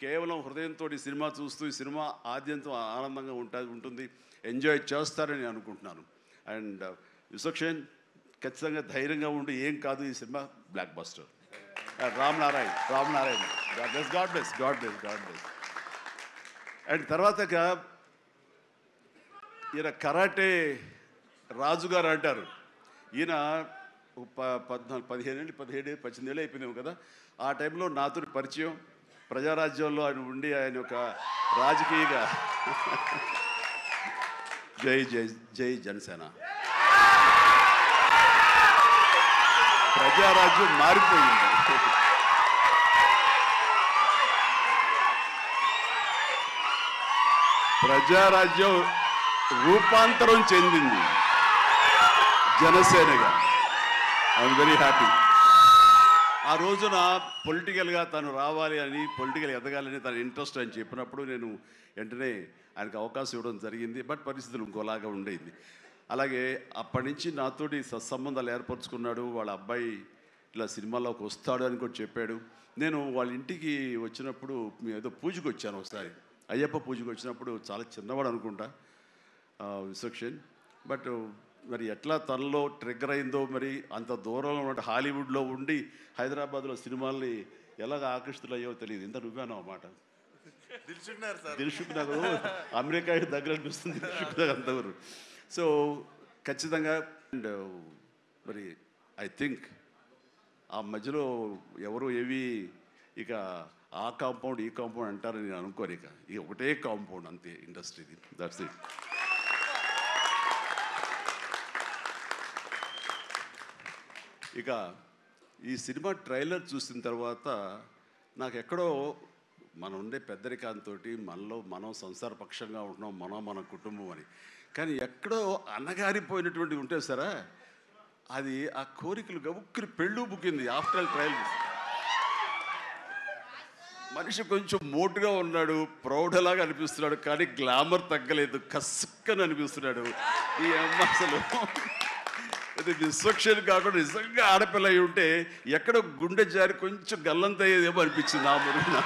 కేవలం హృదయంతో ఈ సినిమా చూస్తూ ఈ సినిమా ఆద్యంతం ఆనందంగా ఉంటుంది, ఎంజాయ్ చేస్తారని అనుకుంటున్నాను. అండ్ విశ్వక్షేణ్ ఖచ్చితంగా ధైర్యంగా ఉండి ఏం కాదు, ఈ cinema block buster. Ram Narayan God bless. And తర్వాత ఈయన కరాటే రాజుగారు అంటారు. ఈయన 18 ఏళ్ళు అయిపోయిందేమో కదా. ఆ టైంలో నాతో పరిచయం, ప్రజారాజ్యంలో ఆయన ఉండి ఆయన ఒక రాజకీయగా జై జై జై జనసేన, ప్రజారాజ్యం మారిపోయింది. ప్రజారాజ్యం రూపాంతరం చెందింది జనసేనగా. I'm very happy. ఆ రోజున పొలిటికల్గా తను రావాలి అని, పొలిటికల్ ఎదగాలని తన ఇంట్రెస్ట్ అని చెప్పినప్పుడు నేను వెంటనే ఆయనకు అవకాశం ఇవ్వడం జరిగింది. బట్ పరిస్థితులు ఇంకోలాగా ఉండేది. అలాగే అప్పటి నుంచి నాతోటి సత్సంబంధాలు ఏర్పరచుకున్నాడు. వాళ్ళ అబ్బాయి ఇలా సినిమాలోకి వస్తాడు అని కూడా చెప్పాడు. నేను వాళ్ళ ఇంటికి వచ్చినప్పుడు ఏదో పూజకు వచ్చాను ఒకసారి, అయ్యప్ప పూజకు వచ్చినప్పుడు. చాలా చిన్నవాడు అనుకుంటా విశ్వక్షేణ్. బట్ మరి ఎట్లా తనలో ట్రిగ్గర్ అయిందో, మరి అంత దూరంలో ఉన్న హాలీవుడ్లో ఉండి హైదరాబాద్లో సినిమాల్ని ఎలాగ ఆకర్షితులయ్యో తెలియదు. ఇంత నువ్వేనో అన్నమాట. దిల్షుక్ నగర్ అమెరికా దగ్గర అనిపిస్తుంది, దిల్షుక్ నగర్ అంతవరకు. సో ఖచ్చితంగా. అండ్ మరి ఐ థింక్ ఆ మధ్యలో ఎవరు ఏవి ఇక ఆ కాంపౌండ్ ఈ కాంపౌండ్ అంటారని నేను అనుకోను. ఇక ఒకటే కాంపౌండ్ అంతే ఇండస్ట్రీది. That's it. ఇక ఈ సినిమా ట్రైలర్ చూసిన తర్వాత నాకు ఎక్కడో మనం ఉండే పెద్దరికాంతో మనలో మనం సంసారపక్షంగా ఉంటున్నాం, మన కుటుంబం అని. కానీ ఎక్కడో అన్నగారిపోయినటువంటి ఉంటే సరే, అది ఆ కోరికలు గబుక్కుని పెళ్ళు బుక్కింది ఆఫ్టర్ ట్రైలర్. మనిషి కొంచెం మోటుగా ఉన్నాడు, ప్రౌఢలాగా అనిపిస్తున్నాడు, కానీ గ్లామర్ తగ్గలేదు, కసుక్కని అనిపిస్తున్నాడు. ఈ అమ్మ అసలు అది విశ్వక్షేణ్ కాకుండా నిజంగా ఆడపిల్ల అయి ఉంటే ఎక్కడో గుండె జారి కొంచెం గల్లంత అయ్యేదేమో అనిపించింది ఆ మురుగు.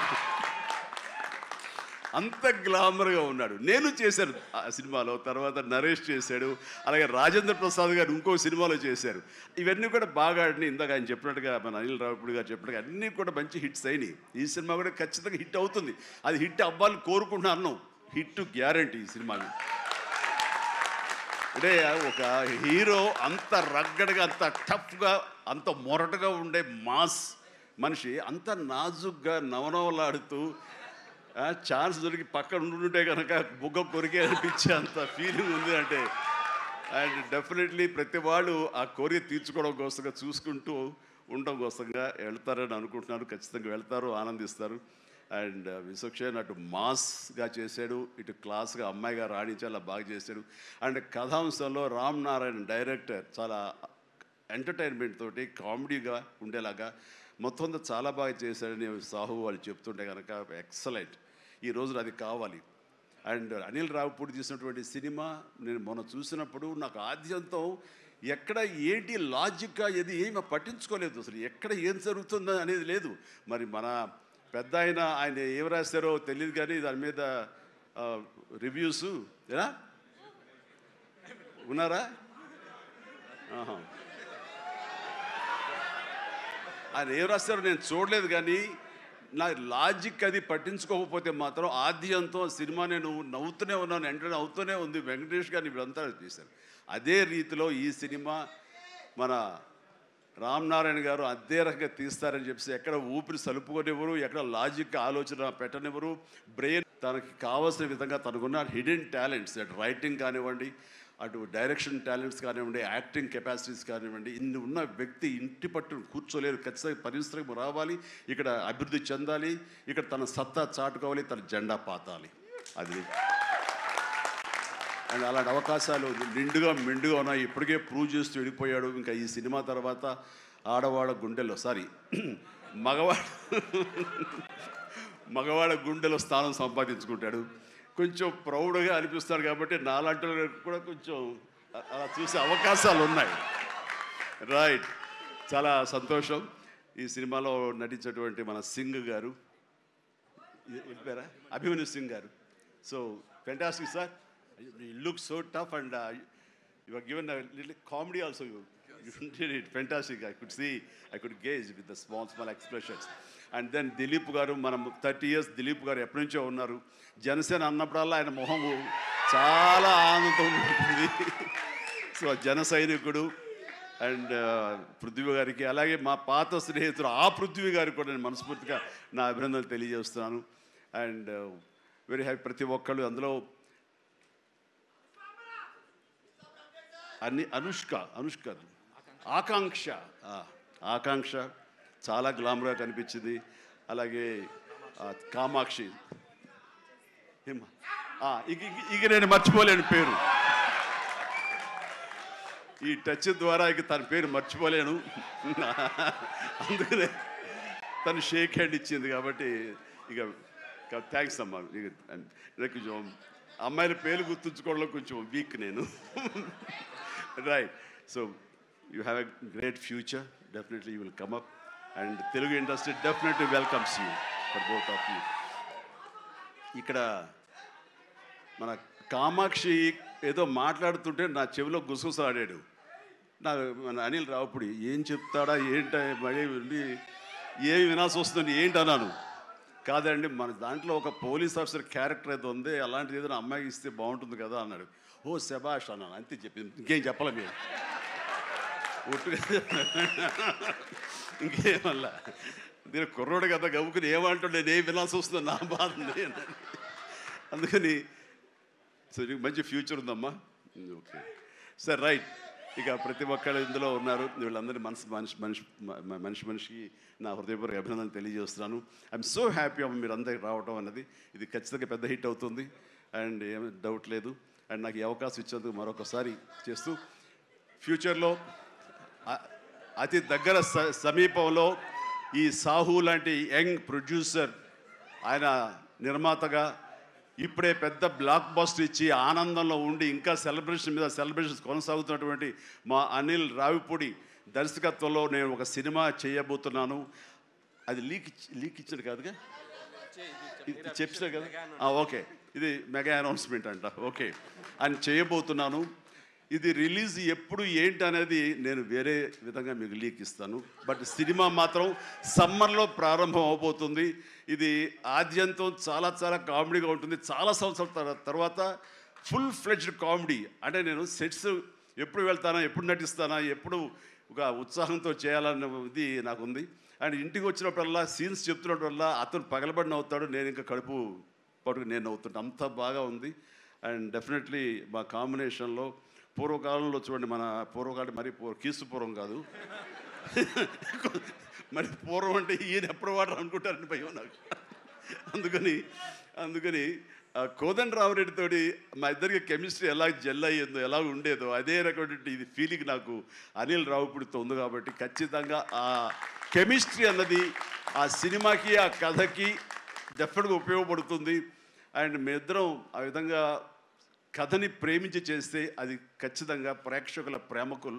అంత గ్లామర్గా ఉన్నాడు. నేను చేశాను ఆ సినిమాలో, తర్వాత నరేష్ చేశాడు, అలాగే రాజేంద్ర ప్రసాద్ గారు ఇంకో సినిమాలో చేశారు. ఇవన్నీ కూడా బాగా ఆడినాయి. ఇందాక ఆయన చెప్పినట్టుగా, మన అనిల్ రావిపూడి గారు చెప్పినట్టుగా అన్నీ కూడా మంచి హిట్స్ అయినాయి. ఈ సినిమా కూడా ఖచ్చితంగా హిట్ అవుతుంది. అది హిట్ అవ్వాలని కోరుకుంటున్నాను. హిట్ గ్యారంటీ ఈ సినిమాని. అంటే ఒక హీరో అంత రగ్గడగా, అంత టఫ్గా, అంత మొరటగా ఉండే మాస్ మనిషి అంత నాజుగ్గా నవనవలాడుతూ ఛాన్స్ దొరికి పక్కన ఉండుంటే కనుక బుగ్గ కొరికే అనిపించే అంత ఫీలింగ్ ఉంది. అంటే అండ్ డెఫినెట్లీ ప్రతి వాళ్ళు ఆ కోరిక తీర్చుకోవడం కోసంగా, చూసుకుంటూ ఉండడం కోసంగా వెళ్తారని అనుకుంటున్నారు. ఖచ్చితంగా వెళ్తారు, ఆనందిస్తారు. అండ్ విశ్వక్షేణ్ అటు మాస్గా చేశాడు, ఇటు క్లాస్గా అమ్మాయిగా రాణించేలా బాగా చేశాడు. అండ్ కథాంశంలో రామ్ నారాయణ్ డైరెక్టర్ చాలా ఎంటర్టైన్మెంట్ తోటి కామెడీగా ఉండేలాగా మొత్తం చాలా బాగా చేశాడని సాహు వాళ్ళు చెప్తుంటే కనుక ఎక్సలెంట్. ఈ రోజున అది కావాలి. అండ్ అనిల్ రావిపూడి తీసినటువంటి సినిమా నేను మొన్న చూసినప్పుడు నాకు ఆద్యంతం ఎక్కడ ఏంటి లాజిక్గా ఏమి పట్టించుకోలేదు. అసలు ఎక్కడ ఏం జరుగుతుందో అనేది లేదు. మరి మన పెద్ద ఆయన ఏం రాస్తారో తెలియదు, కానీ దాని మీద రివ్యూస్ ఎలా ఉన్నారా? ఆయన ఏం రాస్తారో నేను చూడలేదు, కానీ నా లాజిక్ అది పట్టించుకోకపోతే మాత్రం ఆద్యంతో సినిమా నేను నవ్వుతూనే ఉన్నాను, ఎంటర్టైన్ అవుతూనే ఉంది. వెంకటేష్ గారిని వీళ్ళంతా చేశారు. అదే రీతిలో ఈ సినిమా మన రామ్ నారాయణ గారు అదే రకంగా తీస్తారని చెప్పి ఎక్కడ ఊపిరి సలుపుకొనివ్వరు, ఎక్కడ లాజిక్ ఆలోచన పెట్టనివ్వరు. బ్రెయిన్ తనకి కావాల్సిన విధంగా తనకున్న హిడెన్ టాలెంట్స్, అటు రైటింగ్ కానివ్వండి, అటు డైరెక్షన్ టాలెంట్స్ కానివ్వండి, యాక్టింగ్ కెపాసిటీస్ కానివ్వండి, ఇన్ని ఉన్న వ్యక్తి ఇంటి పట్టును కూర్చోలేరు. ఖచ్చితంగా పరిశ్రమ రావాలి, ఇక్కడ అభివృద్ధి చెందాలి, ఇక్కడ తన సత్తా చాటుకోవాలి, తన జెండా పాతాలి. అది అండ్ అలాంటి అవకాశాలు నిండుగా మెండుగా ఉన్నాయి. ఇప్పటికే ప్రూవ్ చేస్తూ వెళ్ళిపోయాడు. ఇంకా ఈ సినిమా తర్వాత ఆడవాళ్ళ గుండెల్లో మగవాళ్ళ గుండెలో స్థానం సంపాదించుకుంటాడు. కొంచెం ప్రౌడ్గా అనిపిస్తాడు. కాబట్టి నాలాంటి కూడా కొంచెం అలా చూసే అవకాశాలు ఉన్నాయి. రైట్, చాలా సంతోషం. ఈ సినిమాలో నటించినటువంటి మన సింగ్ గారు వెళ్ళిపోయారా? Abhimanyu Singh garu. So fantastic sir, you look so tough and you are given a little comedy also. You did it fantastic. I could gauge with the small expressions. And then Dilip గారు, మనం 30 years దిలీప్ గారు ఎప్పటి నుంచో ఉన్నారు. జనసేన అన్నప్పుడల్లా ఆయన మొహం చాలా ఆనందంతో ఉంటుంది. సో జన సైనికుడు అండ్ పృథ్వీ గారికి, అలాగే మా పాత స్నేహితుడు ఆ పృథ్వీ గారికి కూడా నేను మనస్ఫూర్తిగా నా అభినందనలు తెలియజేస్తున్నాను. And very happy. ప్రతి ఒక్కళ్ళు అందులో అనుష్క ఆకాంక్ష చాలా గ్లామర్గా కనిపించింది. అలాగే కామాక్షి, ఇక నేను మర్చిపోలేను పేరు, ఈ టచ్ ద్వారా ఇక తన పేరు మర్చిపోలేను. అందుకనే తను షేక్ హ్యాండ్ ఇచ్చింది కాబట్టి ఇక థ్యాంక్స్ అమ్మా. కొంచెం అమ్మాయిల పేరు గుర్తుంచుకోవడంలో కొంచెం వీక్ నేను. Right. So you have a great future. Definitely you will come up, and Telugu industry definitely welcomes you, for both of you. ఇక్కడ మన కామాక్షి ఏదో మాట్లాడుతుంటే నా చెవిలో గుసగుసలాడాడు. మన అనిల్ రావుపూడి ఏం చెప్తాడా ఏంటి మళ్ళీ ఏమి వినాల్సి వస్తుంది ఏంటి అన్నాను. కాదండి, మన దాంట్లో ఒక పోలీస్ ఆఫీసర్ క్యారెక్టర్ ఏదో ఉంది, అలాంటిది ఏదైనా అమ్మాయికి ఇస్తే బాగుంటుంది కదా అన్నాడు. ఓ శభాష్ అన్నాను, అంతే చెప్పింది, ఇంకేం చెప్పాలి మీరు ఇంకేమల్లా. నేను కుర్రోడు కదా గబుకుని ఏమంటుండే నేను వినాల్సి వస్తుంది, నా బాధ. అందుకని సో నీకు మంచి ఫ్యూచర్ ఉందమ్మా. Okay sir, right. ఇక ప్రతి ఒక్కళ్ళు ఇందులో ఉన్నారు. వీళ్ళందరినీ మనిషికి నా హృదయపూర్వక అభినందనలు తెలియజేస్తున్నాను. ఐఎమ్ సో హ్యాపీ అమ్మ మీరు అందరికి రావడం అన్నది. ఇది ఖచ్చితంగా పెద్ద హిట్ అవుతుంది అండ్ ఏమీ డౌట్ లేదు. అండ్ నాకు ఈ అవకాశం ఇచ్చేందుకు మరొకసారి చేస్తూ, ఫ్యూచర్లో అతి దగ్గర సమీపంలో ఈ సాహు లాంటి యంగ్ ప్రొడ్యూసర్, ఆయన నిర్మాతగా ఇప్పుడే పెద్ద బ్లాక్ బస్టర్ ఇచ్చి ఆనందంలో ఉండి ఇంకా సెలబ్రేషన్స్ కొనసాగుతున్నటువంటి మా అనిల్ రావిపూడి దర్శకత్వంలో నేను ఒక సినిమా చేయబోతున్నాను. అది లీక్ ఇచ్చాడు కాదుగా, చెప్పినా కదా. ఓకే, ఇది మెగా అనౌన్స్మెంట్ అంట. ఓకే, అని చేయబోతున్నాను. ఇది రిలీజ్ ఎప్పుడు ఏంటి అనేది నేను వేరే విధంగా మీకు లీక్ ఇస్తాను. బట్ సినిమా మాత్రం సమ్మర్లో ప్రారంభం అవబోతుంది. ఇది ఆద్యంతం చాలా చాలా కామెడీగా ఉంటుంది. చాలా సంవత్సరాల తర్వాత ఫుల్ ఫ్లెడ్జ్డ్ కామెడీ. అంటే నేను సెట్స్ ఎప్పుడు వెళ్తానా, ఎప్పుడు నటిస్తానా, ఎప్పుడు ఒక ఉత్సాహంతో చేయాలన్నది నాకు ఉంది. అండ్ ఇంటికి వచ్చినప్పుడల్లా సీన్స్ చెప్తున్నప్పుడల్లా అతను పగలబడి నవ్వుతాడు, నేను ఇంకా కడుపు పట్టుకు నేను నవ్వుతుంటాను. అంత బాగా ఉంది. అండ్ డెఫినెట్లీ మా కాంబినేషన్లో పూర్వకాలంలో చూడండి, మన పూర్వకాలం మరి కీసుపూర్వం కాదు, మరి పూర్వం అంటే ఈయన ఎప్పుడు వాడరు అనుకుంటారని భయం నాకు. అందుకని కోదండరామరెడ్డితోటి మా ఇద్దరికి కెమిస్ట్రీ ఎలా జెల్ అయ్యేదో, ఎలా ఉండేదో అదే రకమైనటువంటి ఇది ఫీలింగ్ నాకు అనిల్ రావుపూడితో ఉంది. కాబట్టి ఖచ్చితంగా ఆ కెమిస్ట్రీ అన్నది ఆ సినిమాకి ఆ కథకి డెఫినెట్గా ఉపయోగపడుతుంది. అండ్ మీ ఇద్దరం ఆ విధంగా కథని ప్రేమించి చేస్తే అది ఖచ్చితంగా ప్రేక్షకుల ప్రేమకు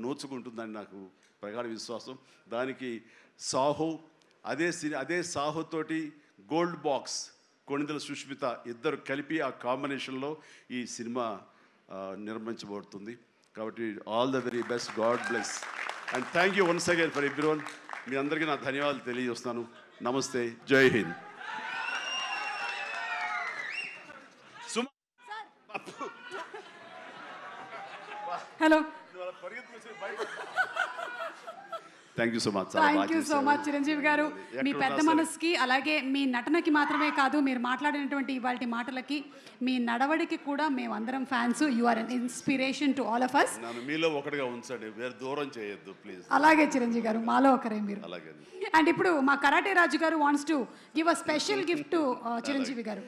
నోచుకుంటుందని నాకు ప్రగాఢ విశ్వాసం. దానికి సాహో, అదే సాహోతోటి గోల్డ్ బాక్స్ కొణిదెల సుష్మిత ఇద్దరు కలిపి ఆ కాంబినేషన్లో ఈ సినిమా నిర్మించబడుతుంది. కాబట్టి all the very best, God bless and thank you once again for everyone. మీ అందరికీ నా ధన్యవాదాలు తెలియజేస్తున్నాను. నమస్తే, Jai Hind. Hello, thank you so much. Thank you so much Chiranjeevi garu. మీ పెద్ద మనసుకి, అలాగే మీ నటనకి మాత్రమే కాదు, మీరు మాట్లాడినటువంటి ఇవాళ మాటలకి, మీ నడవడికి కూడా మేమందరం fans. You are an inspiration to all of us. నన్ను మీలో ఒకటిగా ఉంచండి, వేరే దూరం చేయొద్దు ప్లీజ్. అలాగే చిరంజీవి గారు, మాలో ఒకరే మీరు. అలాగే. అండ్ ఇప్పుడు మా కరాటే రాజు గారు wants to give a special gift to Chiranjeevi గారు.